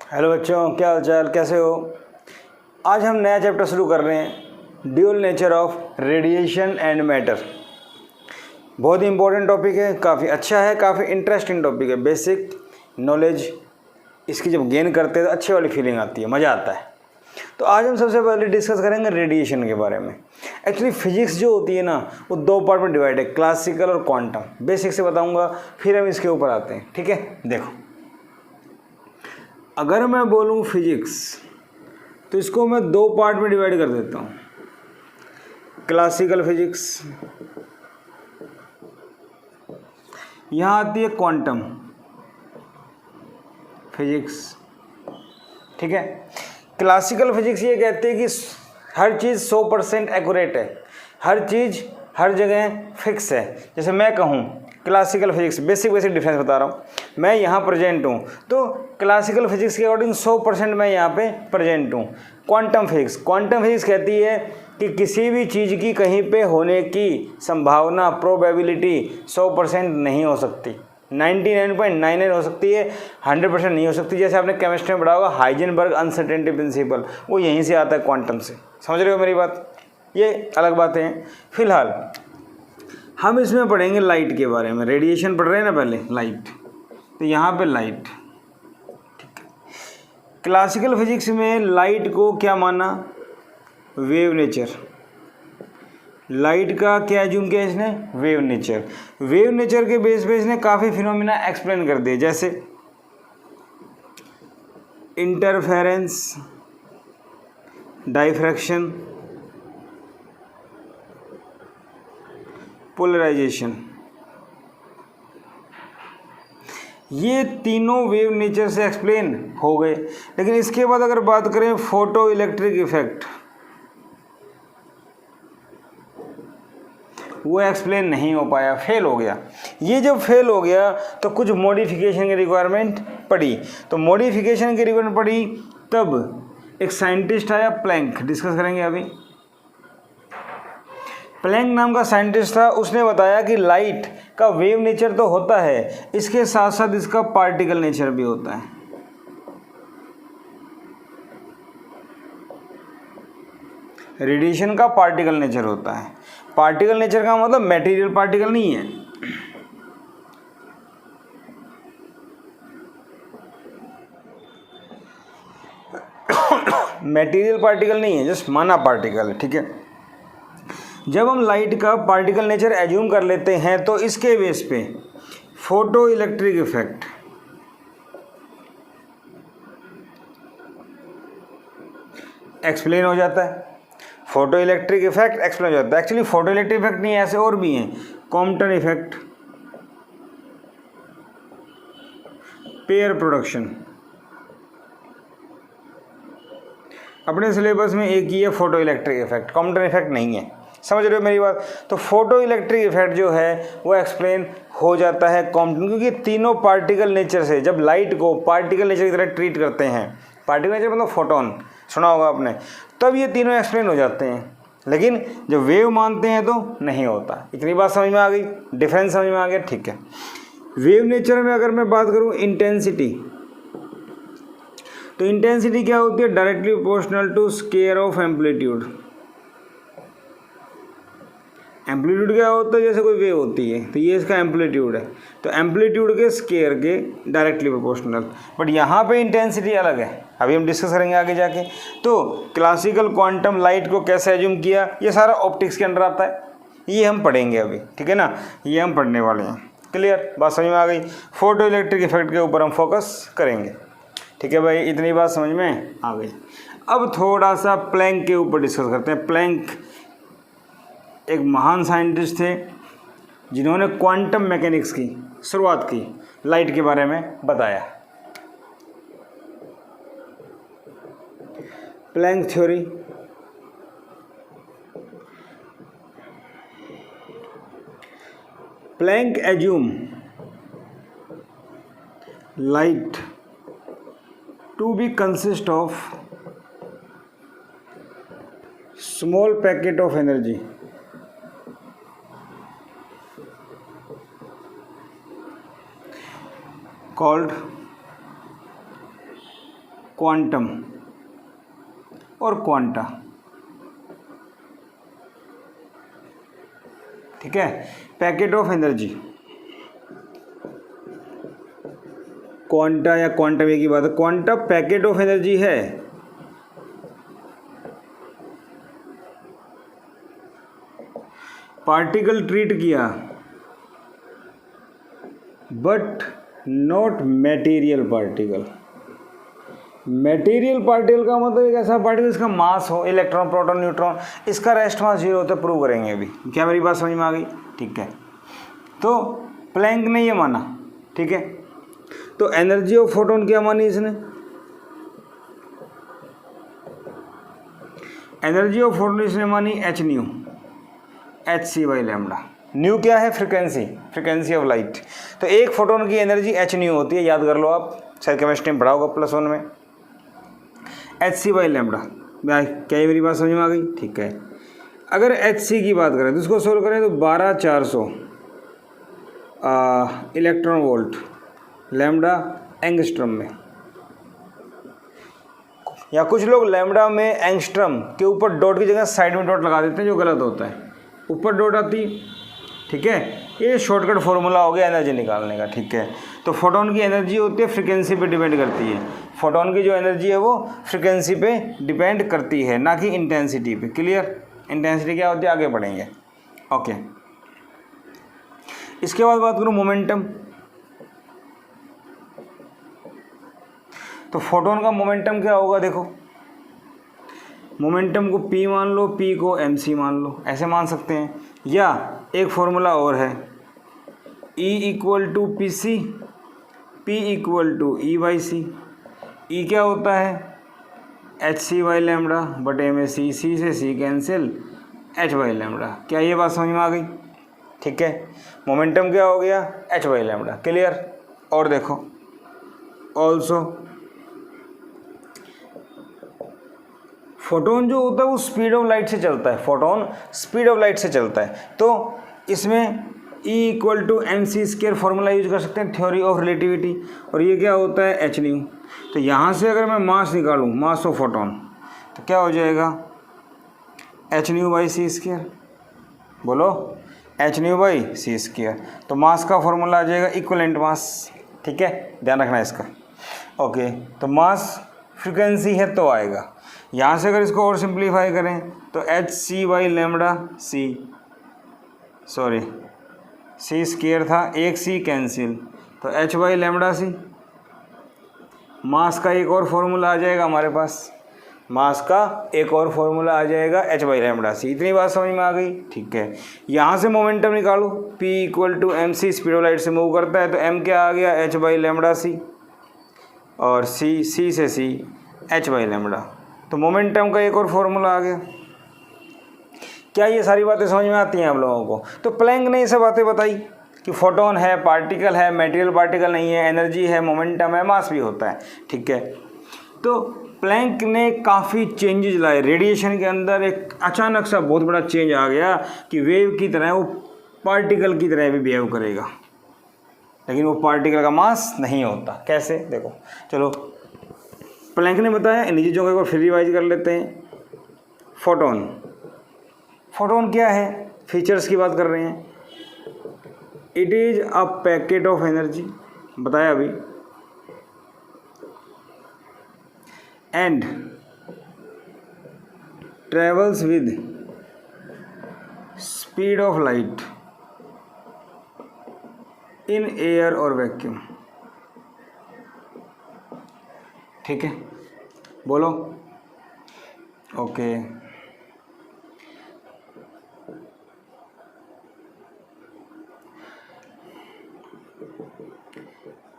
Hello बच्चों, क्या हाल चाल, कैसे हो। आज हम नया चैप्टर शुरू कर रहे हैं, dual nature of radiation and matter. बहुत ही इंपॉर्टेंट टॉपिक है, काफ़ी अच्छा है, काफ़ी इंटरेस्टिंग टॉपिक है। बेसिक नॉलेज इसकी जब गेन करते हैं तो अच्छी वाली फीलिंग आती है, मज़ा आता है। तो आज हम सबसे पहले डिस्कस करेंगे रेडिएशन के बारे में। एक्चुअली फिजिक्स जो होती है ना, वो दो पार्ट में डिवाइड है, क्लासिकल और क्वांटम। बेसिक से बताऊंगा, फिर हम इसके ऊपर आते हैं। ठीक है, देखो, अगर मैं बोलूं फिजिक्स तो इसको मैं दो पार्ट में डिवाइड कर देता हूं, क्लासिकल फिजिक्स, यहां आती है क्वांटम फिजिक्स। ठीक है, क्लासिकल फिजिक्स ये कहते हैं कि हर चीज़ 100% एक्यूरेट है, हर चीज़ हर जगह फिक्स है। जैसे मैं कहूँ क्लासिकल फिजिक्स, बेसिक डिफरेंस बता रहा हूँ, मैं यहाँ प्रेजेंट हूँ तो क्लासिकल फिजिक्स के अकॉर्डिंग 100% मैं यहाँ पे प्रेजेंट हूँ। क्वांटम फिजिक्स कहती है कि किसी भी चीज़ की कहीं पे होने की संभावना, प्रोबेबिलिटी 100% नहीं हो सकती, 99.99 हो सकती है, 100% नहीं हो सकती। जैसे आपने केमिस्ट्री में पढ़ा होगा हाइजेनबर्ग अनसर्टेनिटी प्रिंसिपल, वो यहीं से आता है, क्वांटम से। समझ रहे हो मेरी बात, ये अलग बातें हैं। फिलहाल हम इसमें पढ़ेंगे लाइट के बारे में। रेडिएशन पढ़ रहे हैं ना पहले, लाइट, तो यहाँ पे लाइट। ठीक है, क्लासिकल फिजिक्स में लाइट को क्या माना, वेव नेचर। लाइट का क्या एज्यूम किया इसने, वेव नेचर। वेव नेचर के बेस पे इसने काफ़ी फिनोमिना एक्सप्लेन कर दिए, जैसे इंटरफेरेंस, डाइफ्रैक्शन, पोलराइजेशन। ये तीनों वेव नेचर से एक्सप्लेन हो गए। लेकिन इसके बाद अगर बात करें फोटो इलेक्ट्रिक इफेक्ट, वो एक्सप्लेन नहीं हो पाया, फेल हो गया। ये जब फेल हो गया तो कुछ मॉडिफिकेशन की रिक्वायरमेंट पड़ी। तो मॉडिफिकेशन की रिक्वायरमेंट पड़ी तब एक साइंटिस्ट आया, प्लैंक, डिस्कस करेंगे अभी। प्लैंक नाम का साइंटिस्ट था, उसने बताया कि लाइट का वेव नेचर तो होता है, इसके साथ साथ इसका पार्टिकल नेचर भी होता है। रेडिएशन का पार्टिकल नेचर होता है। पार्टिकल नेचर का मतलब मटेरियल पार्टिकल नहीं है, मटेरियल पार्टिकल नहीं है, जस्ट माना पार्टिकल है। ठीक है, जब हम लाइट का पार्टिकल नेचर एज्यूम कर लेते हैं तो इसके बेस पे फोटो इलेक्ट्रिक इफेक्ट एक्सप्लेन हो जाता है। फोटो इलेक्ट्रिक इफेक्ट एक्सप्लेन हो जाता है। एक्चुअली फोटो इलेक्ट्रिक इफेक्ट नहीं है, ऐसे और भी हैं, कॉम्पटन इफेक्ट, पेयर प्रोडक्शन। अपने सिलेबस में एक ही है photo electric effect, Compton effect नहीं है। समझ रहे हो मेरी बात। तो फोटो इलेक्ट्रिक इफेक्ट जो है वो एक्सप्लेन हो जाता है कॉम्पटन, क्योंकि तीनों पार्टिकल नेचर से, जब लाइट को पार्टिकल नेचर की तरह ट्रीट करते हैं, पार्टिकल नेचर मतलब फोटोन, सुना होगा आपने, तब ये तीनों एक्सप्लेन हो जाते हैं। लेकिन जब वेव मानते हैं तो नहीं होता। इतनी बात समझ में आ गई, डिफरेंस समझ में आ गया। ठीक है, वेव नेचर में अगर मैं बात करूँ इंटेंसिटी, तो इंटेंसिटी क्या होती है, directly proportional to square of amplitude. Amplitude क्या होता है, जैसे कोई वेव होती है तो ये इसका एम्पलीट्यूड है, तो एम्पलीट्यूड के स्केयर के डायरेक्टली प्रोपोर्शनल। बट यहाँ पे इंटेंसिटी अलग है, अभी हम डिस्कस करेंगे आगे जाके। तो क्लासिकल क्वांटम लाइट को कैसे एज्यूम किया, ये सारा ऑप्टिक्स के अंडर आता है, ये हम पढ़ेंगे अभी। ठीक है ना, ये हम पढ़ने वाले हैं। क्लियर, बात समझ में आ गई। फोटो इलेक्ट्रिक इफेक्ट के ऊपर हम फोकस करेंगे। ठीक है भाई, इतनी बात समझ में आ गई। अब थोड़ा सा प्लैंक के ऊपर डिस्कस करते हैं। प्लैंक एक महान साइंटिस्ट थे जिन्होंने क्वांटम मैकेनिक्स की शुरुआत की, लाइट के बारे में बताया। Planck theory, Planck assume light to be consist of small packet of energy called quantum और क्वांटा, ठीक है। पैकेट ऑफ एनर्जी, क्वांटा या क्वांटम एक ही बात है। क्वांटा पैकेट ऑफ एनर्जी है, पार्टिकल ट्रीट किया, but not material particle. Material particle का मतलब एक ऐसा पार्टिकल इसका मास हो, इलेक्ट्रॉन प्रोटॉन न्यूट्रॉन, इसका रेस्ट मास 0 होता है, प्रूव करेंगे अभी। क्या मेरी बात समझ में आ गई? ठीक है। तो प्लैंक ने ये माना, ठीक है। तो एनर्जी ऑफ फोटोन क्या मानी इसने? एनर्जी ऑफ फोटोन इसने मानी h nu, h c by lambda. Nu क्या है? Frequency, frequency of light. तो एक फोटोन की एनर्जी एच न्यू होती है, याद कर लो आप, शायद केमिस्ट्री में पढ़ा होगा +1 में। एच सी बाई लैम्डा, क्या ये मेरी बात समझ में आ गई? ठीक है। अगर एच सी की बात करें तो इसको सोल्व करें तो 12400 इलेक्ट्रॉन वोल्ट लैम्डा एंगस्ट्रम में, या कुछ लोग लैम्डा में एंगस्ट्रम के ऊपर डॉट की जगह साइड में डॉट लगा देते हैं, जो गलत होता है। ऊपर डॉट आती, ठीक है। ये शॉर्टकट फॉर्मूला हो गया एनर्जी निकालने का, ठीक है। तो फोटोन की एनर्जी होती है, फ्रिक्वेंसी पे डिपेंड करती है। फोटोन की जो एनर्जी है वो फ्रिक्वेंसी पे डिपेंड करती है, ना कि इंटेंसिटी पे। क्लियर? इंटेंसिटी क्या होती है आगे पढ़ेंगे। ओके, इसके बाद बात करूँ मोमेंटम। तो फोटोन का मोमेंटम क्या होगा? देखो, मोमेंटम को P मान लो, P को mc मान लो, ऐसे मान सकते हैं। या एक फॉर्मूला और है, E = PC, P = E/c। E क्या होता है? hc/λ बटे में c, c से c कैंसिल, h/λ। क्या ये बात समझ में आ गई? ठीक है। मोमेंटम क्या हो गया? h/λ। क्लियर? और देखो, ऑल्सो फोटोन जो होता है वो स्पीड ऑफ लाइट से चलता है, फोटोन स्पीड ऑफ लाइट से चलता है। तो इसमें E = mc² फॉर्मूला यूज कर सकते हैं, थ्योरी ऑफ रिलेटिविटी। और ये क्या होता है? h new. तो यहाँ से अगर मैं मास निकालूँ, मास ऑफ फोटोन, तो क्या हो जाएगा? h न्यू/c²। बोलो, h न्यू/c²। तो मास का फॉर्मूला आ जाएगा इक्विवेलेंट मास, ठीक है, ध्यान रखना इसका। ओके, तो मास फ्रिक्वेंसी है तो आएगा। यहाँ से अगर इसको और सिंप्लीफाई करें तो hc/λ c, सॉरी c² था, एक c कैंसिल, तो h/λ c। मास का एक और फॉर्मूला आ जाएगा हमारे पास, मास का एक और फॉर्मूला आ जाएगा h/λ c। इतनी बात समझ में आ गई? ठीक है। यहाँ से मोमेंटम निकालो, P = mc, speed of light से मूव करता है, तो m क्या आ गया? h/λ c, और c से c h/λ। तो मोमेंटम का एक और फॉर्मूला आ गया। क्या ये सारी बातें समझ में आती हैं आप लोगों को? तो प्लैंक ने ये सब बातें बताई कि फोटोन है, पार्टिकल है, मटेरियल पार्टिकल नहीं है, एनर्जी है, मोमेंटम है, मास भी होता है, ठीक है। तो प्लैंक ने काफ़ी चेंजेस लाए रेडिएशन के अंदर। एक अचानक सा बहुत बड़ा चेंज आ गया कि वेव की तरह वो पार्टिकल की तरह भी बिहेव करेगा, लेकिन वो पार्टिकल का मास नहीं होता। कैसे? देखो, चलो प्लैंक ने बताया, इन चीज़ों को एक बार फिर रिवाइज कर लेते हैं। फोटोन, फोटोन क्या है? फीचर्स की बात कर रहे हैं। It is a packet of energy, बताया अभी, and travels with speed of light in air और वैक्यूम, ठीक है, बोलो। Okay,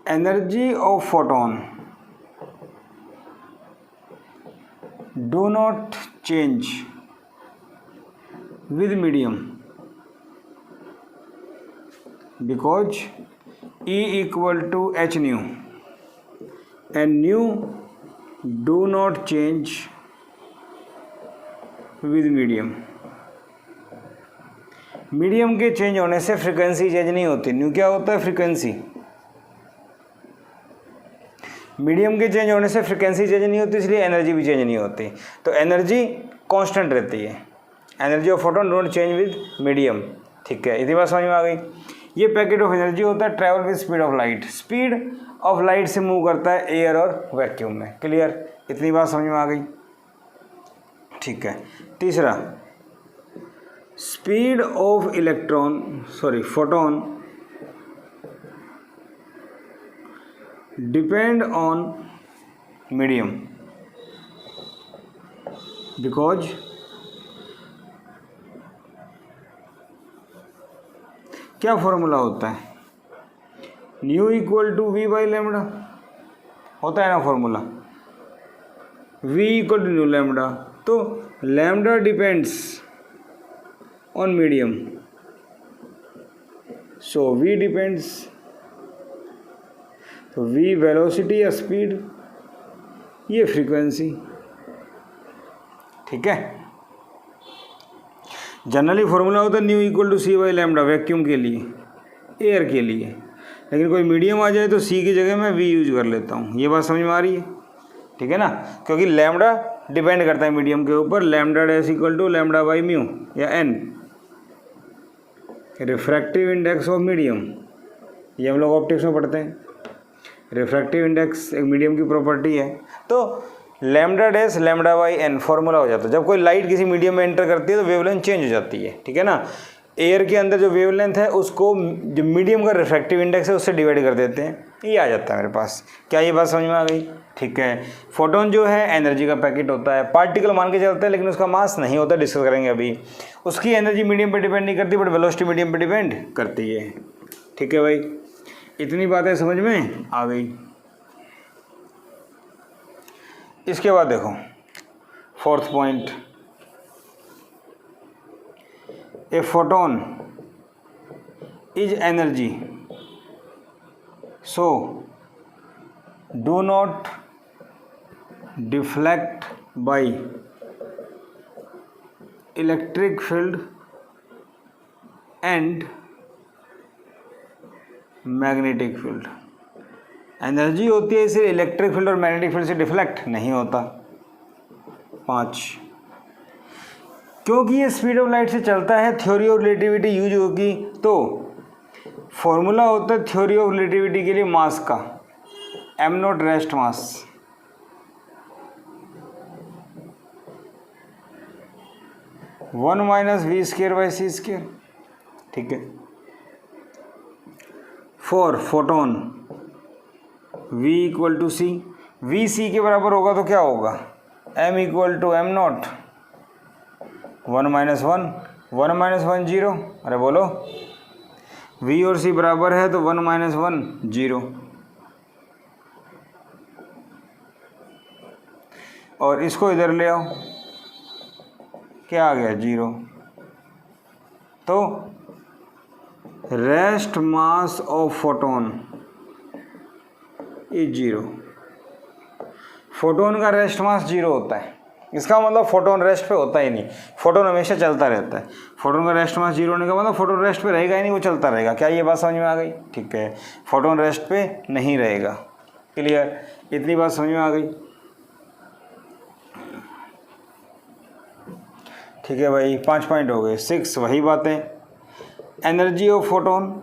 energy of photon do not change with medium because E = h new and nu do not change with medium। Medium के change होने से frequency change नहीं होती। New क्या होता है? फ्रीक्वेंसी। मीडियम के चेंज होने से फ्रिक्वेंसी चेंज नहीं होती, इसलिए एनर्जी भी चेंज नहीं होती। तो एनर्जी कांस्टेंट रहती है, energy of photon don't change with medium. ठीक है, इतनी बात समझ में आ गई। ये पैकेट ऑफ एनर्जी होता है travel with speed of light, speed of light से मूव करता है एयर और वैक्यूम में। क्लियर, इतनी बात समझ में आ गई। ठीक है, तीसरा, speed of photon depend on medium because क्या फॉर्मूला होता है, nu equal to v by lambda होता है ना formula, v equal to nu lambda. तो lambda depends on medium, so v depends, तो वी वेलोसिटी या स्पीड, ये फ्रीक्वेंसी। ठीक है, जनरली फॉर्मूला होता है nu equal to c by lambda vacuum के लिए, एयर के लिए, लेकिन कोई मीडियम आ जाए तो सी की जगह मैं वी यूज कर लेता हूँ। ये बात समझ में आ रही है? ठीक है ना, क्योंकि लेमडा डिपेंड करता है मीडियम के ऊपर, lambda dash equal to lambda by mu या n, refractive index of medium. ये हम लोग ऑप्टिक्स में पढ़ते हैं, रिफ्रैक्टिव इंडेक्स एक मीडियम की प्रॉपर्टी है। तो lambda dash lambda by n formula हो जाता है। जब कोई लाइट किसी मीडियम में एंटर करती है तो वेवलेंथ चेंज हो जाती है। ठीक है ना, एयर के अंदर जो वेवलेंथ है उसको जो मीडियम का रिफ्रैक्टिव इंडेक्स है उससे डिवाइड कर देते हैं, ये आ जाता है मेरे पास। क्या ये बात समझ में आ गई? ठीक है, फोटोन जो है एनर्जी का पैकेट होता है, पार्टिकल मान के चलता है, लेकिन उसका मास नहीं होता, डिस्कस करेंगे अभी। उसकी एनर्जी मीडियम पे डिपेंड नहीं करती, बट वेलोसिटी मीडियम पे डिपेंड करती है। ठीक है भाई, इतनी बातें समझ में आ गई। इसके बाद देखो fourth point, a photon is energy, so do not deflect by electric field and magnetic field. Energy होती है इसे इलेक्ट्रिक फील्ड और मैग्नेटिक फील्ड से डिफ्लेक्ट नहीं होता। 5, क्योंकि ये स्पीड ऑफ लाइट से चलता है, थ्योरी ऑफ रिलेटिविटी यूज होगी। तो फॉर्मूला होता है थ्योरी ऑफ रिलेटिविटी के लिए मास का, m naught rest mass. One minus v square by c square. ठीक है, for photon v equal to c, v c के बराबर होगा तो क्या होगा, m equal to m naught, 1 minus 1, 1 minus 1 0। अरे बोलो, v और c बराबर है तो 1 माइनस 1 0, और इसको इधर ले आओ, क्या आ गया 0। तो rest mass of photon is 0। Photon का रेस्ट मास 0 होता है, इसका मतलब फोटोन रेस्ट पे होता ही नहीं, फोटोन हमेशा चलता रहता है। फोटोन का रेस्ट मास 0 होने का मतलब फोटोन रेस्ट पे रहेगा ही नहीं, वो चलता रहेगा। क्या ये बात समझ में आ गई? ठीक है, फोटोन रेस्ट पे नहीं रहेगा। क्लियर, इतनी बात समझ में आ गई? ठीक है भाई, 5 पॉइंट हो गए। 6 वही बातें, एनर्जी ऑफ फोटोन।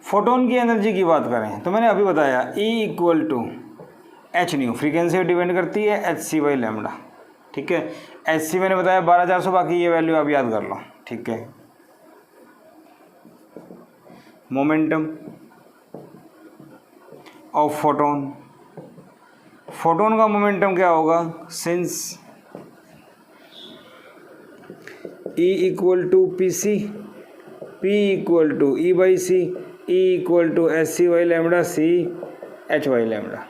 फोटोन की एनर्जी की बात करें तो मैंने अभी बताया E equal to h nu, frequency depend करती है एच सी बाई लेमडा। ठीक है, एच सी मैंने बताया 12400, बाकी ये वैल्यू आप याद कर लो। ठीक है, मोमेंटम ऑफ फोटोन, फोटोन का मोमेंटम क्या होगा, since E equal to p c, P equal to E by c, E equal to h c by lambda, c h by lambda.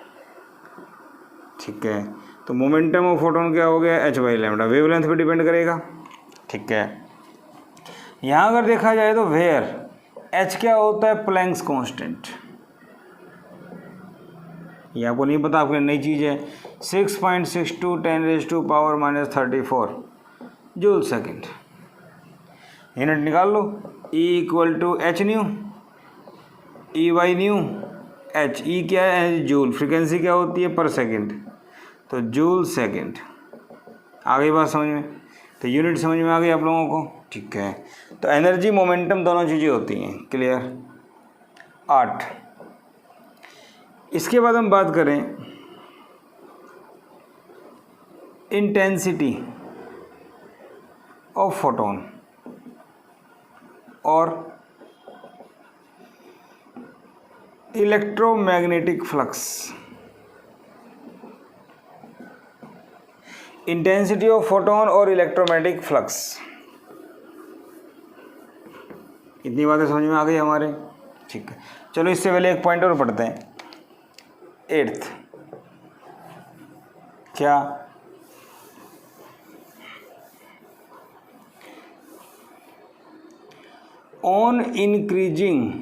ठीक है, तो मोमेंटम ऑफ फोटोन क्या हो गया, h by lambda, wavelength पे depend करेगा। ठीक है, यहाँ अगर देखा जाए तो वेयर एच क्या होता है, प्लैंक्स कांस्टेंट। ये आपको नहीं पता, आपके नई चीज़ है। 6.62 10⁻⁻34 जूल सेकेंड। यूनिट निकाल लो, E equal to h nu, E by nu h. E क्या है? जूल। फ्रीक्वेंसी क्या होती है? पर सेकंड, तो जूल सेकंड। आ गई बात समझ में? तो यूनिट समझ में आ गई आप लोगों को? ठीक है। तो एनर्जी मोमेंटम दोनों चीज़ें होती हैं। क्लियर? 8। इसके बाद हम बात करें इंटेंसिटी ऑफ फोटोन और electromagnetic flux. Intensity of photon और इलेक्ट्रोमैग्नेटिक फ्लक्स, इतनी बातें समझ में आ गई हमारे? ठीक है। चलो इससे पहले एक पॉइंट और पढ़ते हैं। 8th क्या? On increasing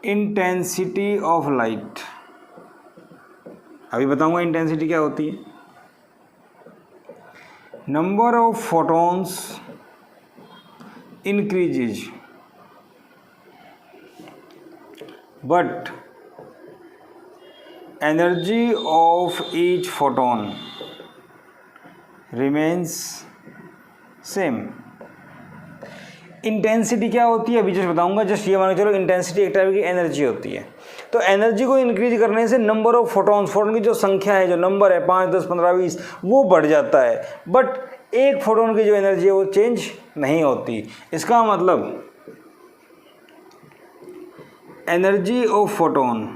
intensity of light. अभी बताऊंगा इंटेंसिटी क्या होती है। Number of photons increases but energy of each photon remains same. Intensity क्या होती है अभी जस्ट बताऊंगा। जस्ट ये मान के चलो इंटेंसिटी एक टाइप की एनर्जी होती है। तो एनर्जी को इंक्रीज करने से नंबर ऑफ फोटॉन्स, फोटोन की जो संख्या है, जो नंबर है 5, 10, 15, 20, वो बढ़ जाता है। बट एक फोटोन की जो एनर्जी है वो चेंज नहीं होती। इसका मतलब energy of photon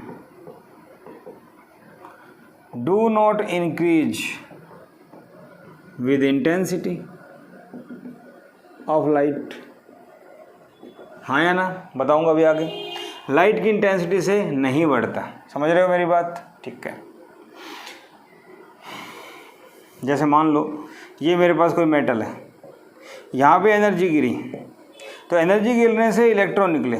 do not increase with intensity of light. हाँ या ना? बताऊंगा अभी आगे। लाइट की इंटेंसिटी से नहीं बढ़ता। समझ रहे हो मेरी बात? ठीक है। जैसे मान लो ये मेरे पास कोई मेटल है, यहाँ पे एनर्जी गिरी, तो एनर्जी गिरने से इलेक्ट्रॉन निकले।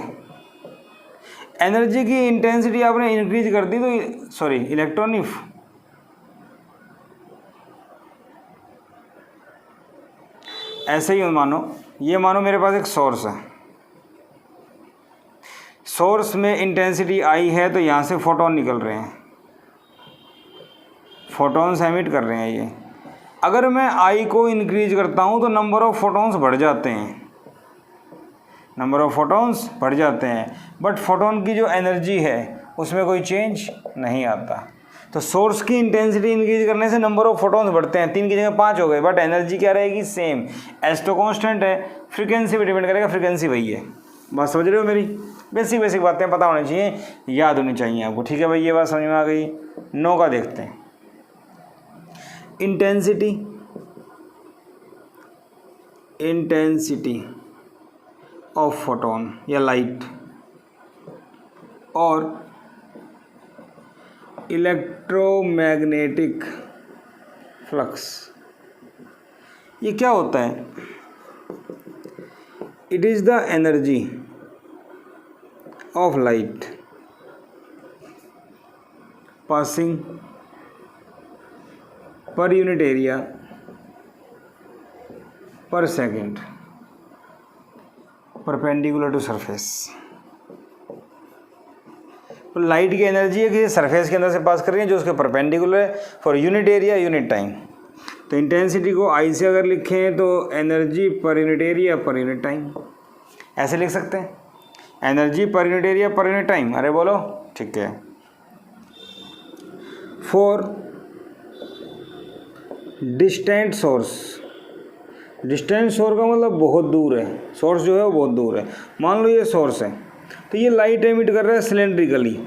एनर्जी की इंटेंसिटी आपने इंक्रीज कर दी तो सॉरी इलेक्ट्रॉन नहीं, ऐसे ही मानो, ये मानो मेरे पास एक सोर्स है, सोर्स में इंटेंसिटी आई है तो यहाँ से फोटोन निकल रहे हैं, फोटॉन्स एमिट कर रहे हैं ये। अगर मैं आई को इंक्रीज करता हूँ तो नंबर ऑफ फोटॉन्स बढ़ जाते हैं, नंबर ऑफ फोटॉन्स बढ़ जाते हैं, बट फोटोन की जो एनर्जी है उसमें कोई चेंज नहीं आता। तो सोर्स की इंटेंसिटी इंक्रीज करने से नंबर ऑफ फोटॉन्स बढ़ते हैं, 3 की जगह 5 हो गए, बट एनर्जी क्या रहेगी? सेम। एस तो कांस्टेंट है, फ्रीक्वेंसी पे डिपेंड करेगा, फ्रीक्वेंसी वही है। बात समझ रहे हो मेरी? बेसिक बेसिक बातें पता होनी चाहिए, याद होनी चाहिए आपको। ठीक है भाई, ये बात समझ में आ गई। 9 का देखते हैं। इंटेंसिटी ऑफ फोटोन या लाइट और इलेक्ट्रोमैग्नेटिक फ्लक्स, ये क्या होता है? It is the energy of light passing per unit area पर सेकेंड परपेंडिकुलर टू सरफेस। तो लाइट की एनर्जी है कि सरफेस के अंदर से पास कर रही है जो उसके परपेंडिकुलर है for unit area unit time. तो इंटेंसिटी को आई से अगर लिखें तो energy per unit area per unit time, ऐसे लिख सकते हैं, energy per unit area per unit time. अरे बोलो, ठीक है। For distant source, distant source का मतलब बहुत दूर है, सोर्स जो है वो बहुत दूर है। मान लो ये सोर्स है तो ये लाइट एमिट कर रहा है सिलेंड्रिकली,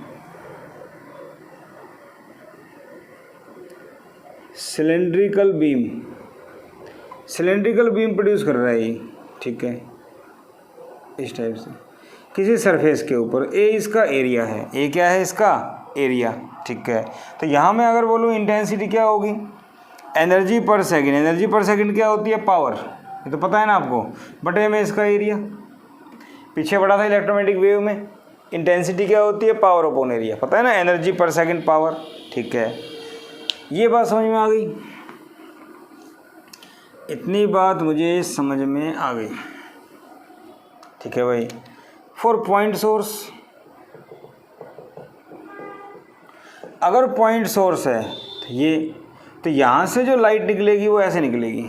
सिलेंड्रिकल बीम प्रोड्यूस कर रहा है ये, ठीक है, इस टाइप से किसी सरफेस के ऊपर। ए इसका एरिया है, ए क्या है? इसका एरिया, ठीक है। तो यहाँ मैं अगर बोलूँ इंटेंसिटी क्या होगी? एनर्जी पर सेकंड। एनर्जी पर सेकंड क्या होती है? पावर, ये तो पता है ना आपको, बटे में इसका एरिया। पीछे पढ़ा था इलेक्ट्रोमैग्नेटिक वेव में, इंटेंसिटी क्या होती है? पावर अपॉन एरिया, पता है ना, एनर्जी पर सेकंड पावर, ठीक है। ये बात समझ में आ गई? इतनी बात मुझे समझ में आ गई, ठीक है भाई। फॉर पॉइंट सोर्स, अगर पॉइंट सोर्स है तो यहाँ से जो लाइट निकलेगी वो ऐसे निकलेगी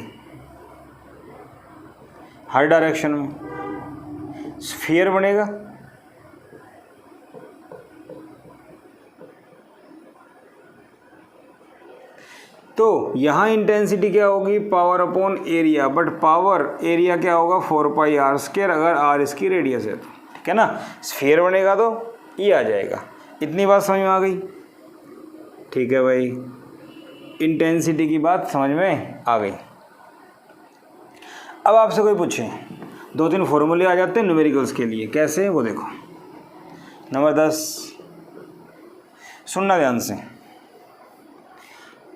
हर डायरेक्शन में, स्फीयर बनेगा। तो यहाँ इंटेंसिटी क्या होगी, power upon area, but power area क्या होगा 4πr², अगर r इसकी रेडियस है तो, ठीक है ना। स्फीयर बनेगा तो ये आ जाएगा। इतनी बात समझ में आ गई, ठीक है भाई, इंटेंसिटी की बात समझ में आ गई। अब आपसे कोई पूछे, 2-3 फॉर्मूले आ जाते हैं न्यूमेरिकल्स के लिए, कैसे वो देखो। नंबर 10, सुनना ध्यान से,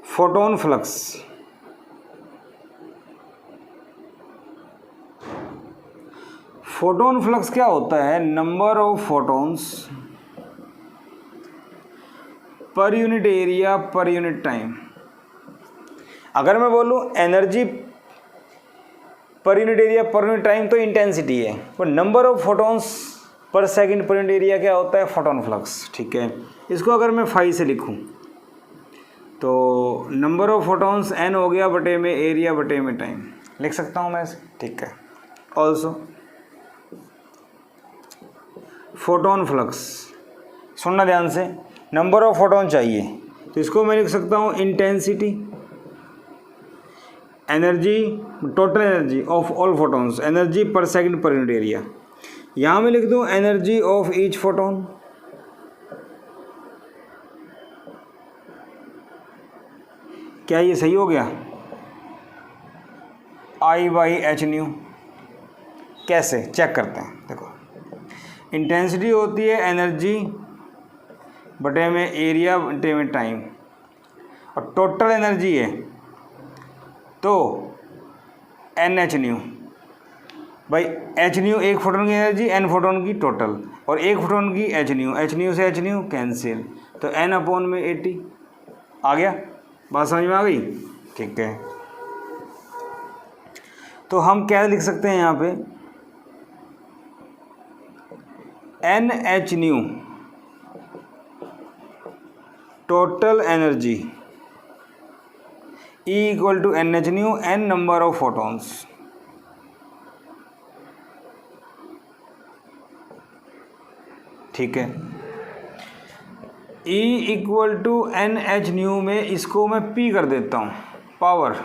फोटोन फ्लक्स, फोटोन फ्लक्स क्या होता है, number of photons per unit area per unit time. अगर मैं बोलूँ energy per unit area per unit time तो इंटेंसिटी है, पर नंबर ऑफ फोटोन्स पर सेकंड पर यूनिट एरिया क्या होता है, फोटोन फ्लक्स, ठीक है। इसको अगर मैं फाई से लिखूं तो नंबर ऑफ फोटोन्स n हो गया बटे में एरिया बटे में टाइम, लिख सकता हूं मैं ऐसे, ठीक है। ऑल्सो फोटोन फ्लक्स, सुनना ध्यान से, नंबर ऑफ फोटोन चाहिए तो इसको मैं लिख सकता हूं intensity, energy, total energy of all photons, energy पर सेकंड पर यूनिट एरिया। यहाँ मैं लिख दूँ एनर्जी ऑफ ईच फोटोन, क्या ये सही हो गया, I/h²। कैसे चेक करते हैं, देखो इंटेंसिटी होती है एनर्जी बटे में एरिया बटे में टाइम, और टोटल एनर्जी है तो NH²। भाई h² एक फोटोन की एनर्जी, n फोटोन की टोटल, और एक फोटोन की h² से h² कैंसिल, तो n/80 आ गया। बात समझ में आ गई, ठीक है। तो हम क्या लिख सकते हैं यहाँ पे, NH² total energy E = NH², n number of photons. ठीक है, E = NH² में इसको मैं P कर देता हूँ, पावर।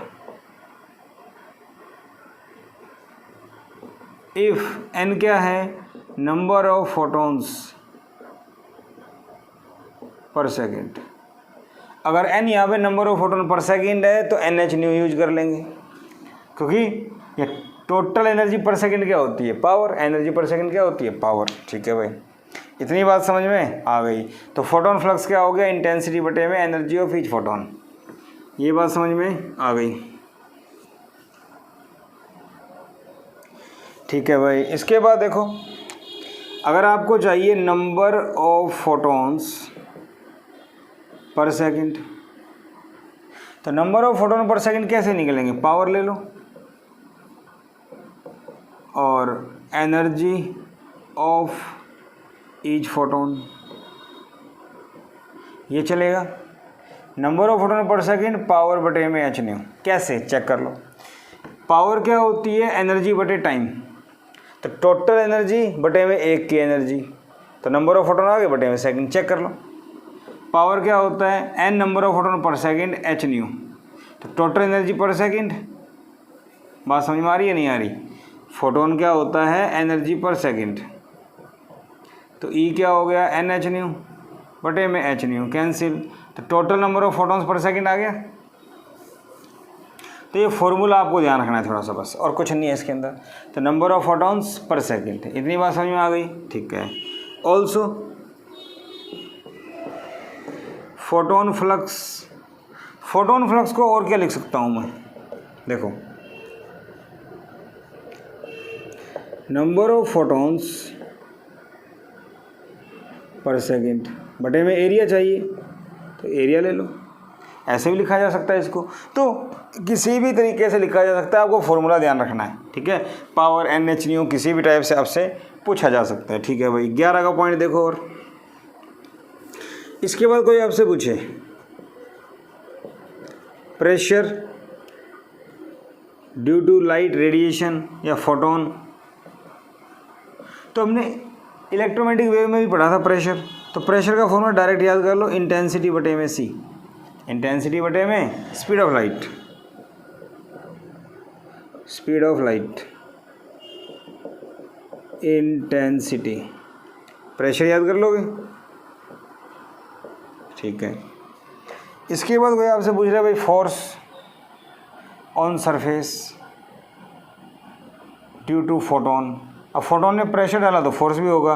इफ n क्या है, नंबर ऑफ फोटोन्स पर सेकेंड। अगर n यहाँ पे नंबर ऑफ फोटोन पर सेकेंड है तो NH² यूज कर लेंगे, क्योंकि ये टोटल एनर्जी पर सेकेंड क्या होती है, पावर, एनर्जी पर सेकेंड क्या होती है, पावर। ठीक है भाई, इतनी बात समझ में आ गई। तो फोटोन फ्लक्स क्या हो गया, इंटेंसिटी बटे में एनर्जी ऑफ ईच फोटोन, ये बात समझ में आ गई। ठीक है भाई, इसके बाद देखो, अगर आपको चाहिए नंबर ऑफ फोटोन्स पर सेकंड, तो नंबर ऑफ फोटोन पर सेकंड कैसे निकलेंगे, पावर ले लो और एनर्जी ऑफ ईच फोटोन, ये चलेगा। नंबर ऑफ फोटोन पर सेकंड पावर बटे में h², कैसे चेक कर लो। पावर क्या होती है, एनर्जी बटे टाइम, तो टोटल एनर्जी बटे में एक की एनर्जी, तो नंबर ऑफ फोटोन आ गए बटे में सेकंड, चेक कर लो। पावर क्या होता है, n नंबर ऑफ फोटोन पर सेकंड h², तो टोटल एनर्जी पर सेकंड। बात समझ में आ रही है नहीं आ रही। फोटोन क्या होता है, एनर्जी पर सेकंड, तो E क्या हो गया, NH² बटे में h², कैंसिल, तो टोटल नंबर ऑफ फोटोन्स पर सेकंड आ गया। तो ये फॉर्मूला आपको ध्यान रखना है थोड़ा सा, बस और कुछ नहीं है इसके अंदर। तो नंबर ऑफ फोटोन्स पर सेकंड, इतनी बात समझ में आ गई। ठीक है, also photon flux, photon flux को और क्या लिख सकता हूँ मैं, देखो नंबर ऑफ फोटोन्स पर सेकंड बटे में एरिया चाहिए, तो एरिया ले लो, ऐसे भी लिखा जा सकता है इसको, तो किसी भी तरीके से लिखा जा सकता है, आपको फॉर्मूला ध्यान रखना है। ठीक है, पावर NH² किसी भी टाइप से आपसे पूछा जा सकता है। ठीक है भाई, 11 का पॉइंट देखो। और इसके बाद कोई आपसे पूछे pressure due to light radiation या फोटोन, तो हमने इलेक्ट्रोमैग्नेटिक वेव में भी पढ़ा था प्रेशर। तो प्रेशर का फॉर्मूला डायरेक्ट याद कर लो, इंटेंसिटी बटे में सी, इंटेंसिटी बटे में speed of light, speed of light intensity, pressure याद कर लोगे। ठीक है, इसके बाद कोई आपसे पूछ रहा है भाई force on surface due to photon. अब फोटोन ने प्रेशर डाला तो फोर्स भी होगा।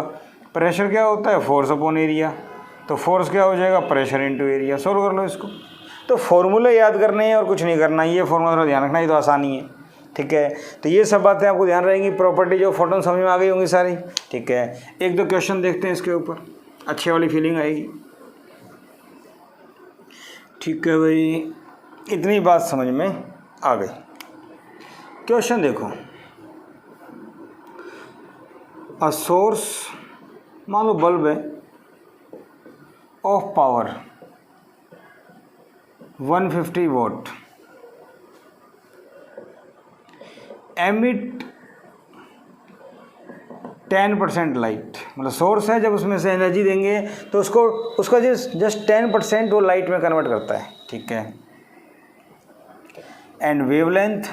प्रेशर क्या होता है? Force upon area. तो फोर्स क्या हो जाएगा? Pressure into area. सॉल्व कर लो इसको। तो फॉर्मूले याद करने हैं और कुछ नहीं करना, ये फॉर्मूला थोड़ा ध्यान रखना, ये तो आसानी है। ठीक है, तो ये सब बातें आपको ध्यान रहेंगी। प्रॉपर्टी जो फोटोन समझ में आ गई होंगी सारी। ठीक है, एक दो क्वेश्चन देखते हैं इसके ऊपर, अच्छी वाली फीलिंग आएगी। ठीक है भाई, इतनी बात समझ में आ गई। क्वेश्चन देखो, अ सोर्स, मान लो बल्ब है, of power 150 vote, emit 10% light. मतलब सोर्स है, जब उसमें से एनर्जी देंगे तो उसका जस्ट 10% वो लाइट में कन्वर्ट करता है। ठीक है, and wavelength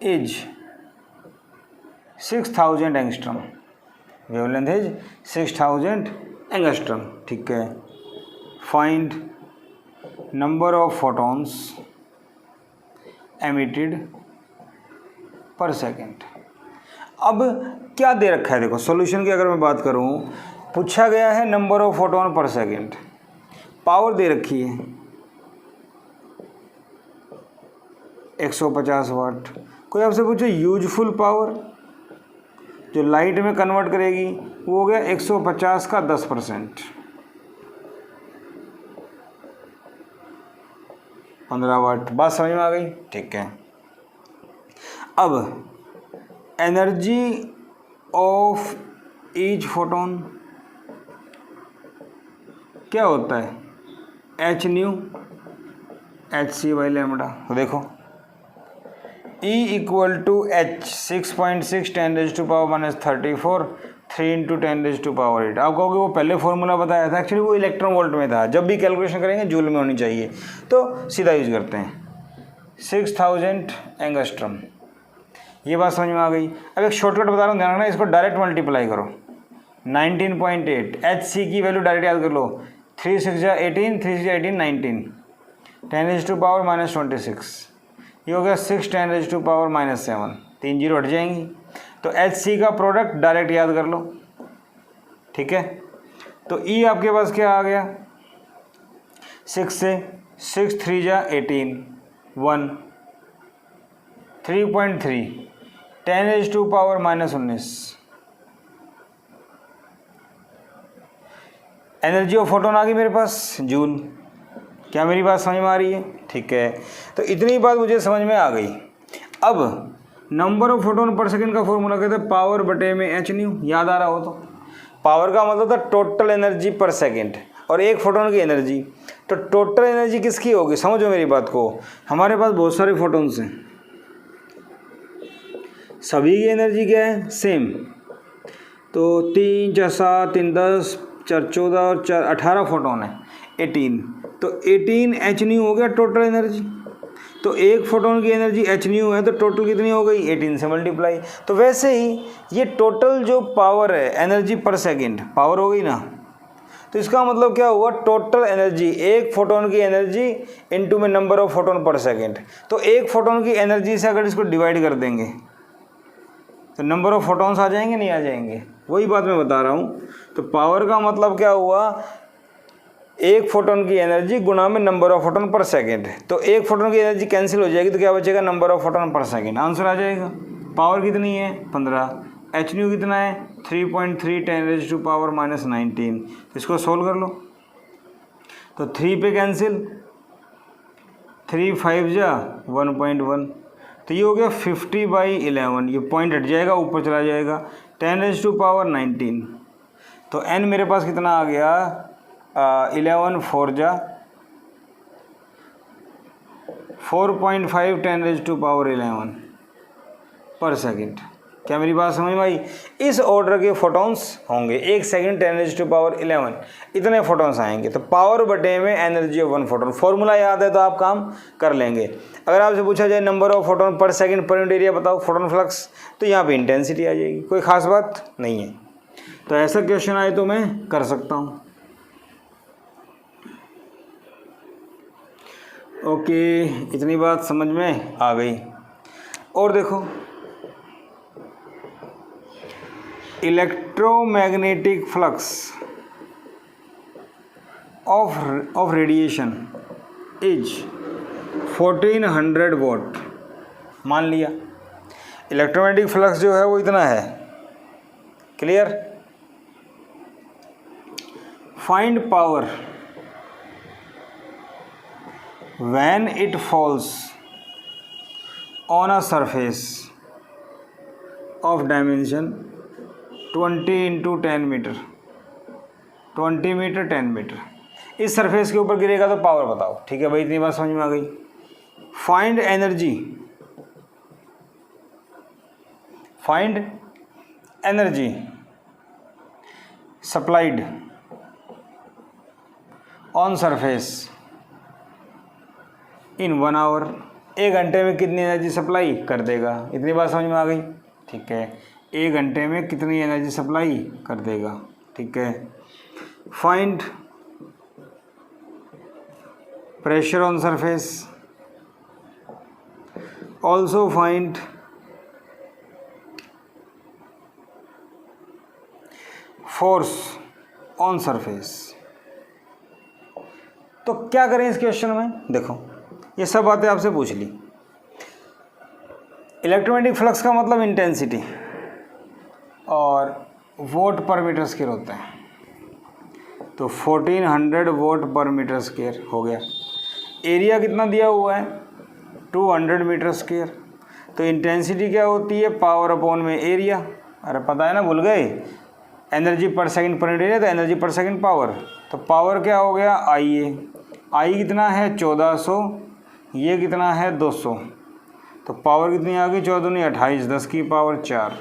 is 6000 angstrom, wavelength is 6000 angstrom. ठीक है, find number of photons emitted पर सेकेंड। अब क्या दे रखा है, देखो सॉल्यूशन की अगर मैं बात करूं, पूछा गया है नंबर ऑफ फोटोन पर सेकेंड, पावर दे रखी है 150 वाट। कोई आपसे पूछे यूजफुल पावर जो लाइट में कन्वर्ट करेगी, वो हो गया 150 का 10%, 15 वाट। बात समझ में आ गई? ठीक है, अब एनर्जी ऑफ ईच फोटोन क्या होता है? H nu h c by lambda. तो देखो E इक्वल टू एच 6.6 10⁻⁻34 3 × 10⁻8। आप कहोगे वो पहले फॉर्मूला बताया था, एक्चुअली वो इलेक्ट्रॉन वोल्ट में था, जब भी कैलकुलेशन करेंगे जूल में होनी चाहिए, तो सीधा यूज करते हैं 6000 एंगस्ट्रम। ये बात समझ में आ गई। अब एक शॉर्टकट बता रहा हूँ, ध्यान रखना, इसको डायरेक्ट मल्टीप्लाई करो 19.8, एच सी की वैल्यू डायरेक्ट याद कर लो, 3 6 18, 3 6 18 19, 10⁻⁻26, ये हो गया 6 10⁻⁻7, 3 जीरो हट जाएंगी। तो एच सी का प्रोडक्ट डायरेक्ट याद कर लो। ठीक है, तो ई आपके पास क्या आ गया, 6 से 6 3 18 1 3.3 10⁻⁻19। एनर्जी ऑफ फोटोन आ गई मेरे पास, जूल। क्या मेरी बात समझ में आ रही है? ठीक है, तो इतनी बात मुझे समझ में आ गई। अब नंबर ऑफ फोटोन पर सेकंड का फॉर्मूला कहते हैं पावर बटे में एच न्यू। याद आ रहा हो तो पावर का मतलब था टोटल एनर्जी पर सेकंड, और एक फोटोन की एनर्जी। तो टोटल एनर्जी किसकी होगी, समझो मेरी बात को। हमारे पास बहुत सारे फोटोन्स हैं, सभी की एनर्जी क्या है? सेम। तो 3 4 7 3 10 4 14 और 4 18 फोटोन है, 18। तो 18 एच न्यू हो गया टोटल एनर्जी। तो एक फोटोन की एनर्जी एच न्यू है, तो टोटल कितनी हो गई? 18 से मल्टीप्लाई। तो वैसे ही ये टोटल जो पावर है, एनर्जी पर सेकंड, पावर हो गई ना, तो इसका मतलब क्या हुआ? टोटल एनर्जी, एक फोटोन की एनर्जी इनटू में नंबर ऑफ फोटोन पर सेकंड। तो एक फोटोन की एनर्जी से अगर इसको डिवाइड कर देंगे तो नंबर ऑफ फोटोन्स आ जाएंगे, नहीं आ जाएंगे? वही बात मैं बता रहा हूँ। तो पावर का मतलब क्या हुआ? एक फोटोन की एनर्जी गुणा में नंबर ऑफ फोटोन पर सेकंड। तो एक फोटोन की एनर्जी कैंसिल हो जाएगी, तो क्या बचेगा? नंबर ऑफ फोटोन पर सेकंड। आंसर आ जाएगा। पावर कितनी है? 15। एच न्यू कितना है? 3.3 10⁻⁻19। इसको सोल्व कर लो। तो 3 पे कैंसिल, 3 5 जा 1.1, तो ये हो गया 50/11, ये पॉइंट हट जाएगा, ऊपर चला जाएगा, 10⁻19। तो n मेरे पास कितना आ गया, 11 4 जा 4.5 10⁻11 पर सेकेंड। क्या मेरी बात समझ में आई? इस ऑर्डर के फोटॉन्स होंगे, 1 सेकंड 10⁻11 इतने फोटॉन्स आएंगे। तो पावर बटे में एनर्जी ऑफ 1 फोटोन, फॉर्मूला याद है तो आप काम कर लेंगे। अगर आपसे पूछा जाए नंबर ऑफ फोटोन पर सेकंड पर यूनिट एरिया बताओ फोटोन फ्लक्स, तो यहाँ पे इंटेंसिटी आ जाएगी, कोई खास बात नहीं है। तो ऐसा क्वेश्चन आए तो मैं कर सकता हूँ। ओके, इतनी बात समझ में आ गई। और देखो, electromagnetic flux of radiation is 1400 watt. मान लिया इलेक्ट्रोमैग्नेटिक फ्लक्स जो है वो इतना है, clear. Find power when it falls on a surface of dimension 20 × 10 metre, 20 metre 10 metre. इस सरफेस के ऊपर गिरेगा तो पावर बताओ। ठीक है भाई, इतनी बात समझ में आ गई। Find energy supplied on surface in 1 hour. 1 घंटे में कितनी एनर्जी सप्लाई कर देगा, इतनी बात समझ में आ गई। ठीक है, 1 घंटे में कितनी एनर्जी सप्लाई कर देगा। ठीक है, find pressure on surface, also find force on surface. तो क्या करें इस क्वेश्चन में? देखो, ये सब बातें आपसे पूछ ली। इलेक्ट्रोमैग्नेटिक फ्लक्स का मतलब इंटेंसिटी और वोट पर मीटर स्क्वायर होता है। तो 1400 वोट पर मीटर स्क्वायर हो गया। एरिया कितना दिया हुआ है, 200 मीटर स्क्वायर। तो इंटेंसिटी क्या होती है, पावर अपॉन में एरिया। अरे पता है ना, भूल गए, एनर्जी पर सेकंड पर एरिया, तो एनर्जी पर सेकंड पावर। तो पावर क्या हो गया, आई कितना है 1400, ये कितना है 200। तो पावर कितनी आ गई, 14 दूनी 28, 10 की पावर 4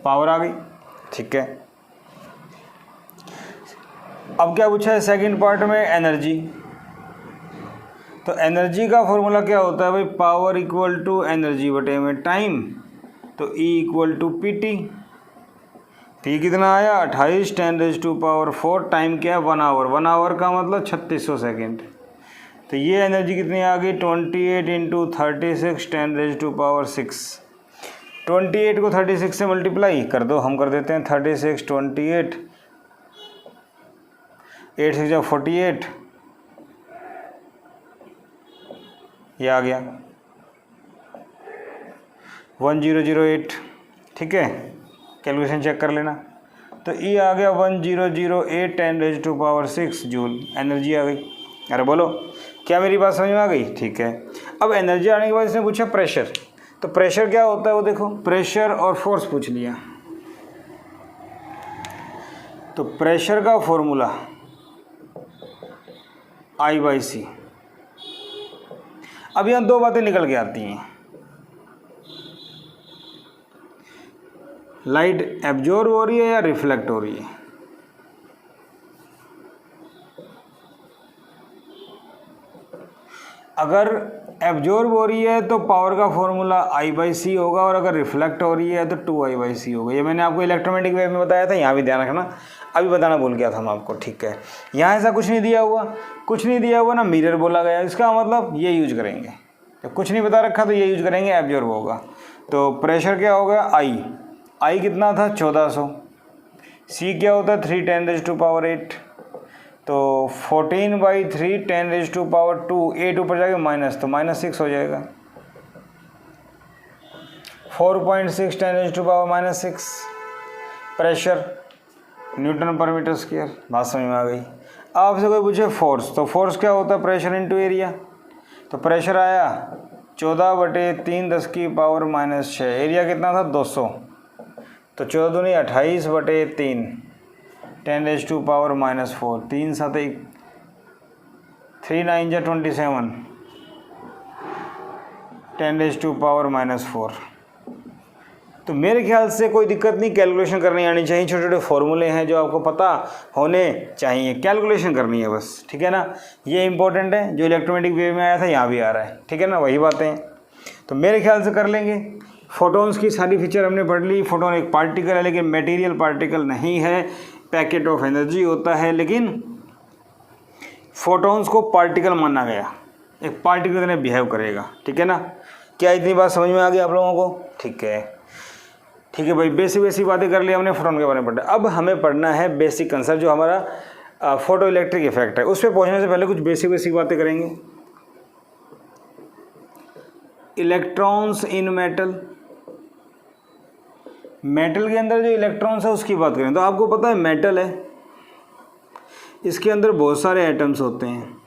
पावर आ गई। ठीक है, अब क्या पूछा है सेकंड पार्ट में, एनर्जी। तो एनर्जी का फॉर्मूला क्या होता है भाई, पावर इक्वल टू एनर्जी बटे में टाइम। तो E equal to PT। P कितना आया 28 10⁻⁴, टाइम क्या है 1 आवर। 1 आवर का मतलब 3600 सेकेंड। तो ये एनर्जी कितनी आ गई, 28 × 36 10⁻⁶। 28 को 36 से मल्टीप्लाई कर दो, हम कर देते हैं 36 28 8 6 48, ये आ गया 1008। ठीक है, कैलकुलेशन चेक कर लेना। तो E आ गया 1008 10⁻⁶ जूल, एनर्जी आ गई। अरे बोलो, क्या मेरी बात समझ में आ गई? ठीक है, अब एनर्जी आने के बाद इसने पूछा प्रेशर। तो प्रेशर क्या होता है वो देखो, प्रेशर और फोर्स पूछ लिया। तो प्रेशर का फॉर्मूला I/C। अब यहाँ दो बातें निकल के आती हैं, लाइट एब्जॉर्ब हो रही है या रिफ्लेक्ट हो रही है। अगर एब्जॉर्ब हो रही है तो पावर का फॉर्मूला I/C होगा, और अगर रिफ्लेक्ट हो रही है तो 2I/C होगा। ये मैंने आपको इलेक्ट्रोमैग्नेटिक वेव में बताया था, यहाँ भी ध्यान रखना, अभी बताना भूल गया था हम आपको। ठीक है, यहाँ ऐसा कुछ नहीं दिया हुआ, ना मिरर बोला गया, इसका मतलब ये यूज करेंगे। जब कुछ नहीं बता रखा तो ये यूज करेंगे, एब्जॉर्ब होगा। तो प्रेशर क्या होगा, आई कितना था 1400, C क्या होता है 3 10⁻⁸। तो 14/3 10⁻², 8 ऊपर जाएगा माइनस, तो -6 हो जाएगा। 4.6 10⁻⁻6 प्रेशर न्यूटन पर मीटर स्क्वायर। बात समझ में आ गई। आपसे कोई पूछे फोर्स, तो फोर्स क्या होता है, प्रेशर इनटू एरिया। तो प्रेशर आया 14/3 10⁻⁻⁶। एरिया कितना था 200, तो 14 दूनी 28/3 10⁻⁻⁴। 3 7 3 9 27 10⁻⁻⁴। तो मेरे ख्याल से कोई दिक्कत नहीं, कैलकुलेशन करनी आनी चाहिए। छोटे छोटे फॉर्मूले हैं जो आपको पता होने चाहिए, कैलकुलेशन करनी है बस, ठीक है ना। ये इंपॉर्टेंट है, जो इलेक्ट्रोमैग्नेटिक वेव में आया था यहाँ भी आ रहा है, ठीक है ना, वही बातें हैं। तो मेरे ख्याल से कर लेंगे। फोटॉन्स की सारी फीचर हमने पढ़ ली। फोटोन एक पार्टिकल है, लेकिन मटेरियल पार्टिकल नहीं है, पैकेट ऑफ एनर्जी होता है, लेकिन फोटॉन्स को पार्टिकल माना गया, एक पार्टिकल की तरह बिहेव करेगा, ठीक है ना। क्या इतनी बात समझ में आ गई आप लोगों को? ठीक है, ठीक है भाई, बेसिक बातें कर ली हमने, फोटोन के बारे में पढ़ा। अब हमें पढ़ना है बेसिक कंसेप्ट, जो हमारा फोटो इलेक्ट्रिक इफेक्ट है। उस पर पहुँचने से पहले कुछ बेसिक बातें करेंगे। इलेक्ट्रॉन्स इन मेटल, मेटल के अंदर जो इलेक्ट्रॉन्स है उसकी बात करें तो आपको पता है मेटल है, इसके अंदर बहुत सारे एटम्स होते हैं।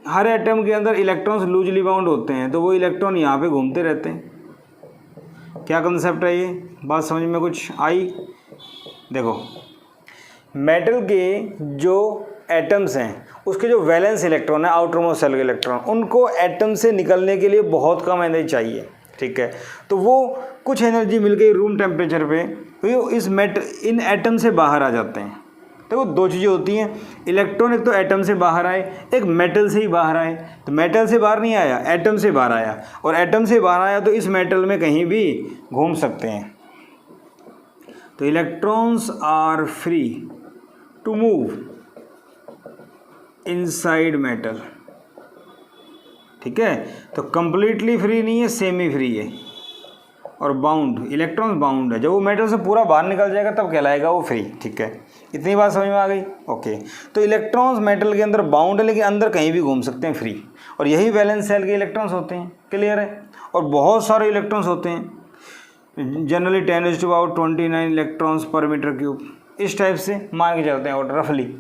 हर एटम के अंदर इलेक्ट्रॉन्स लूजली बाउंड होते हैं, तो वो इलेक्ट्रॉन यहाँ पे घूमते रहते हैं। क्या कंसेप्ट है ये? बात समझ में कुछ आई? देखो, मेटल के जो एटम्स हैं उसके जो वैलेंस इलेक्ट्रॉन है, आउटर मोस्ट शेल के इलेक्ट्रॉन, उनको एटम से निकलने के लिए बहुत कम एनर्जी चाहिए, ठीक है। तो वो कुछ एनर्जी मिल गई रूम टेम्परेचर पे, तो इन एटम से बाहर आ जाते हैं। तो वो दो चीज़ें होती हैं, इलेक्ट्रॉन एक तो एटम से बाहर आए, एक मेटल से ही बाहर आए। तो मेटल से बाहर नहीं आया, एटम से बाहर आया, और एटम से बाहर आया तो इस मेटल में कहीं भी घूम सकते हैं। तो electrons are free to move inside metal, ठीक है। तो कंप्लीटली फ्री नहीं है, सेमी फ्री है, और बाउंड, इलेक्ट्रॉन्स बाउंड है। जब वो मेटल से पूरा बाहर निकल जाएगा तब कहलाएगा वो फ्री, ठीक है। इतनी बात समझ में आ गई? ओके। तो इलेक्ट्रॉन्स मेटल के अंदर बाउंड है, लेकिन अंदर कहीं भी घूम सकते हैं फ्री, और यही वैलेंस सेल के इलेक्ट्रॉन्स होते हैं, क्लियर है। और बहुत सारे इलेक्ट्रॉन्स होते हैं, जनरली 10⁻29 इलेक्ट्रॉन्स पर मीटर क्यूब, इस टाइप से मान के चलते हैं और रफली,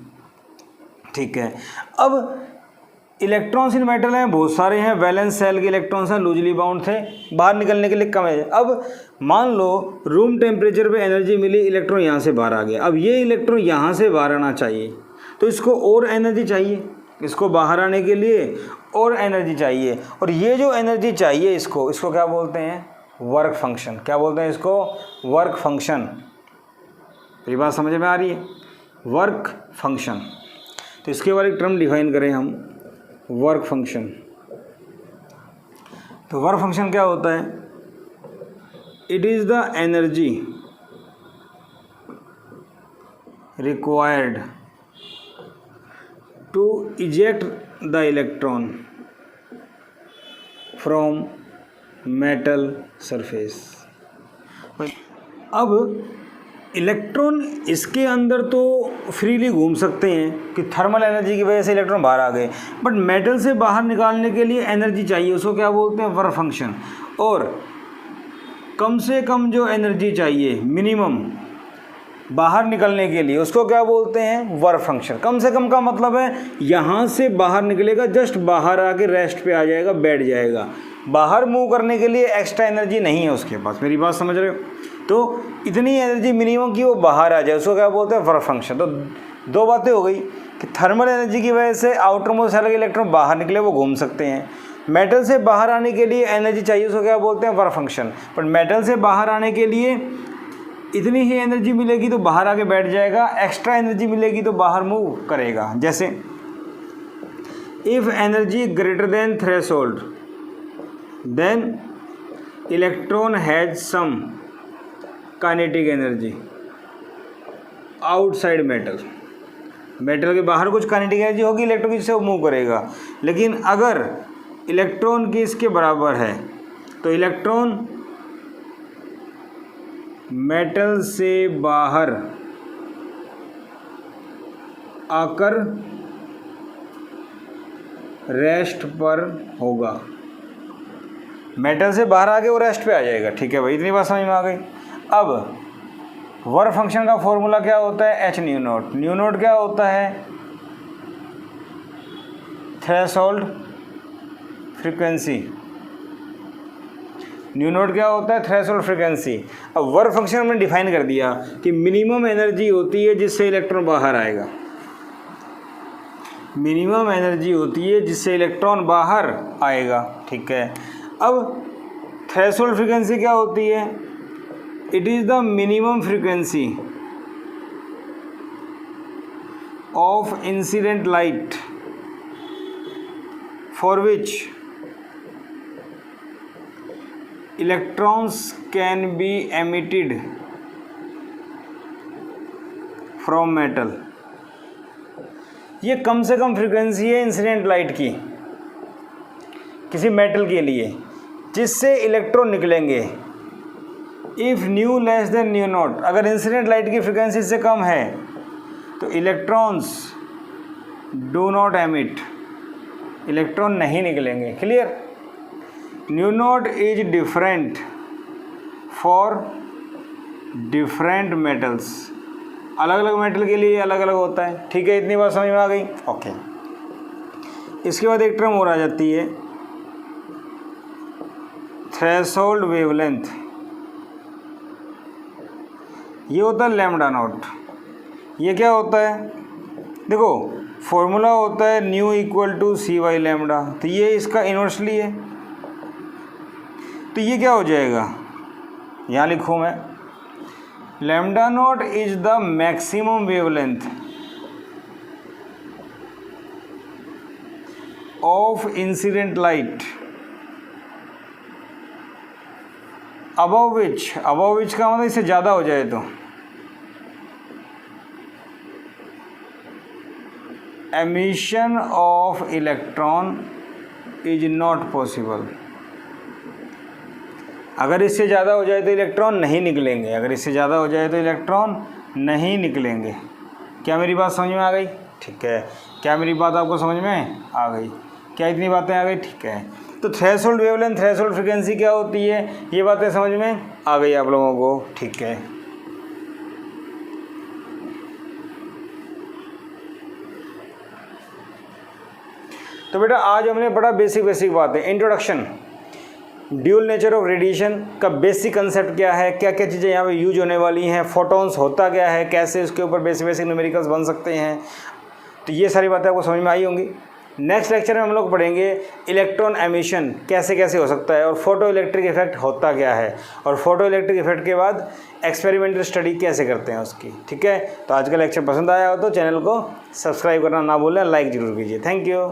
ठीक है। अब इलेक्ट्रॉन्स इन मेटल हैं बहुत सारे हैं, वैलेंस सेल के इलेक्ट्रॉन्स हैं, लूजली बाउंड थे, बाहर निकलने के लिए कम है। अब मान लो रूम टेम्परेचर पे एनर्जी मिली, इलेक्ट्रॉन यहाँ से बाहर आ गया। अब ये इलेक्ट्रॉन यहाँ से बाहर आना चाहिए, तो इसको और एनर्जी चाहिए, इसको बाहर आने के लिए और एनर्जी चाहिए। और ये जो एनर्जी चाहिए इसको क्या बोलते हैं? Work function. क्या बोलते हैं इसको? Work function. ये बात समझ में आ रही है? Work function. तो इसके बारे में टर्म डिफाइन करें हम, वर्क फंक्शन। तो वर्क फंक्शन क्या होता है? It is the energy required to eject the electron from metal surface. अब इलेक्ट्रॉन इसके अंदर तो फ्रीली घूम सकते हैं कि थर्मल एनर्जी की वजह से इलेक्ट्रॉन बाहर आ गए, बट मेटल से बाहर निकालने के लिए एनर्जी चाहिए, उसको क्या बोलते हैं? Work function. और कम से कम जो एनर्जी चाहिए मिनिमम बाहर निकलने के लिए, उसको क्या बोलते हैं? Work function. कम से कम का मतलब है यहाँ से बाहर निकलेगा, जस्ट बाहर आके रेस्ट पे आ जाएगा, बैठ जाएगा, बाहर मूव करने के लिए एक्स्ट्रा एनर्जी नहीं है उसके पास। मेरी बात समझ रहे हो? तो इतनी एनर्जी मिनिमम की वो बाहर आ जाए, उसको क्या बोलते हैं? Work function. तो दो बातें हो गई कि थर्मल एनर्जी की वजह से आउटर मोस्ट शेल के इलेक्ट्रॉन बाहर निकले, वो घूम सकते हैं। मेटल से बाहर आने के लिए एनर्जी चाहिए, उसको क्या बोलते हैं? Work function. पर मेटल से बाहर आने के लिए इतनी ही एनर्जी मिलेगी तो बाहर आके बैठ जाएगा, एक्स्ट्रा एनर्जी मिलेगी तो बाहर मूव करेगा। जैसे if energy greater than threshold then electron has some kinetic energy outside metal. Metal के बाहर कुछ काइनेटिक एनर्जी होगी, इलेक्ट्रॉन जिससे वो मूव करेगा। लेकिन अगर इलेक्ट्रॉन की इसके बराबर है तो इलेक्ट्रॉन मेटल से बाहर आकर रेस्ट पर होगा। मेटल से बाहर आके वो रेस्ट पे आ जाएगा, ठीक है भाई, इतनी बात समझ में आ गई। अब वर्क फंक्शन का फॉर्मूला क्या होता है? H new not. New not क्या होता है? Threshold frequency. न्यू नोड क्या होता है? Threshold frequency. अब वर्क फंक्शन हमने डिफाइन कर दिया कि मिनिमम एनर्जी होती है जिससे इलेक्ट्रॉन बाहर आएगा, मिनिमम एनर्जी होती है जिससे इलेक्ट्रॉन बाहर आएगा, ठीक है। अब थ्रेशोल्ड फ्रीक्वेंसी क्या होती है? It is the minimum frequency of incident light for which electrons can be emitted from metal. ये कम से कम फ्रीक्वेंसी है इंसिडेंट लाइट की किसी मेटल के लिए जिससे इलेक्ट्रॉन निकलेंगे। If new less than new not, अगर इंसिडेंट लाइट की फ्रीक्वेंसी से कम है तो electrons do not emit, electron नहीं निकलेंगे। Clear? New not is different for different metals, अलग अलग मेटल के लिए अलग अलग होता है, ठीक है। इतनी बात समझ में आ गई? ओके। इसके बाद एक टर्म और आ जाती है थ्रेशोल्ड वेवलेंथ। ये होता है लैम्डा नॉट। ये क्या होता है? देखो फॉर्मूला होता है nu equal to c by lambda, तो ये इसका इन्वर्सली है, तो ये क्या हो जाएगा? यहाँ लिखूँ मैं, lambda naught is the maximum wavelength of incident light above which, above विच का मतलब इससे ज़्यादा हो जाए तो emission of electron is not possible. अगर इससे ज़्यादा हो जाए तो इलेक्ट्रॉन नहीं निकलेंगे, अगर इससे ज़्यादा हो जाए तो इलेक्ट्रॉन नहीं निकलेंगे। क्या मेरी बात समझ में आ गई? ठीक है। क्या मेरी बात आपको समझ में आ गई? क्या इतनी बातें आ गई? ठीक है। तो थ्रेशोल्ड वेवलेंथ, थ्रेशोल्ड फ्रीक्वेंसी क्या होती है, ये बातें समझ में आ गई आप लोगों को? ठीक है। तो बेटा आज हमने पढ़ा बेसिक बातें, introduction, dual nature of radiation का बेसिक कंसेप्ट क्या है, क्या क्या चीज़ें यहाँ पे यूज होने वाली हैं, फोटॉन्स होता क्या है, कैसे उसके ऊपर बेसिक न्यूमेरिकल्स बन सकते हैं, तो ये सारी बातें आपको समझ में आई होंगी। नेक्स्ट लेक्चर में हम लोग पढ़ेंगे इलेक्ट्रॉन एमिशन कैसे कैसे हो सकता है और फोटो इलेक्ट्रिक इफेक्ट होता क्या है, और फोटो इलेक्ट्रिक इफेक्ट के बाद एक्सपेरिमेंटल स्टडी कैसे करते हैं उसकी। ठीक है। तो आज का लेक्चर पसंद आया हो तो चैनल को सब्सक्राइब करना ना भूलें, लाइक ज़रूर कीजिए। Thank you.